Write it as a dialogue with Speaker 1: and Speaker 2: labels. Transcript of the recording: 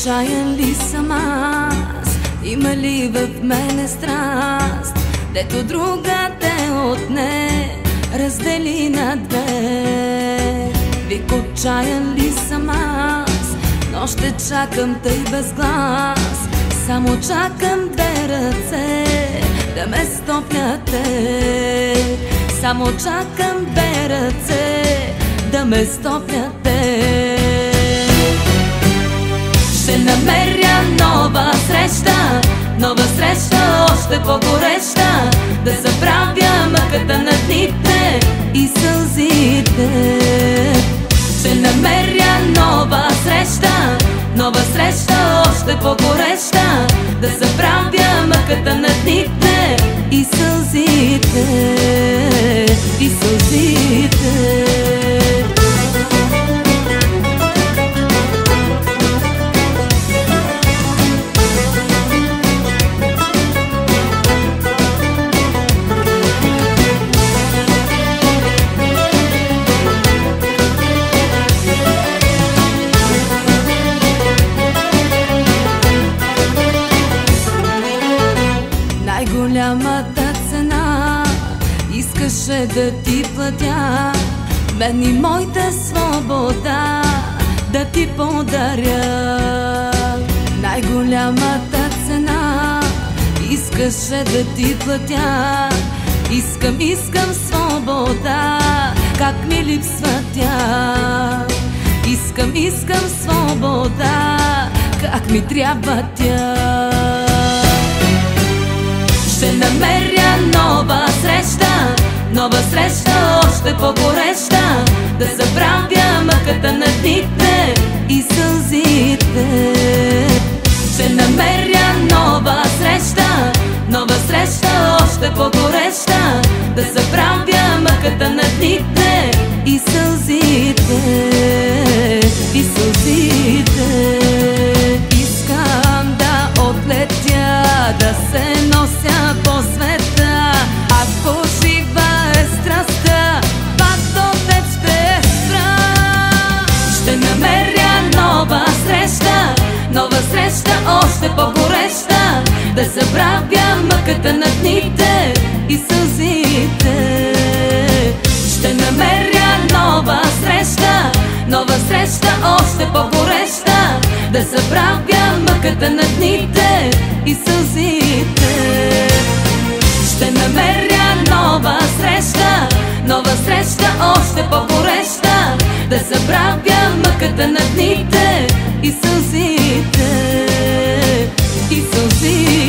Speaker 1: отчаян ли съм аз? Има ли в мене страст, дето друга те отне, раздели на две? Вик, отчаян ли съм аз, но ще чакам тъй без глас. Само чакам две ръце да ме стопнят те. Само чакам две ръце да ме стопнят те. Ще намеря нова среща, още по-гореща, да забравя мъката на дните и сълзите. Ще намеря нова среща, още по-гореща, да забравя мъката на дните и сълзите, и сълзите. Най-голямата цена искаше да ти платя, мен и моята свобода да ти подаря. Най-голямата цена искаше да ти платя. Искам свобода, как ми липсва тя. Искам свобода, как ми трябва тя. Ще намеря нова среща, още по-гореща, да забравя мъката на дните и сълзите. Ще намеря нова среща, още по-гореща, да забравя мъката на дните и сълзите, и сълзите. Искам да отлетя, да се нося по света, ако жива е страстта, пак до теб ще спра. Ще намеря нова среща, още по-гореща, да забравя мъката на дните и сълзите. Ще намеря нова среща, още по-гореща, да забравя мъката на дните и сълзите. Ще намеря нова среща, още по-гореща, да забравя мъката на дните и сълзите, и сълзите.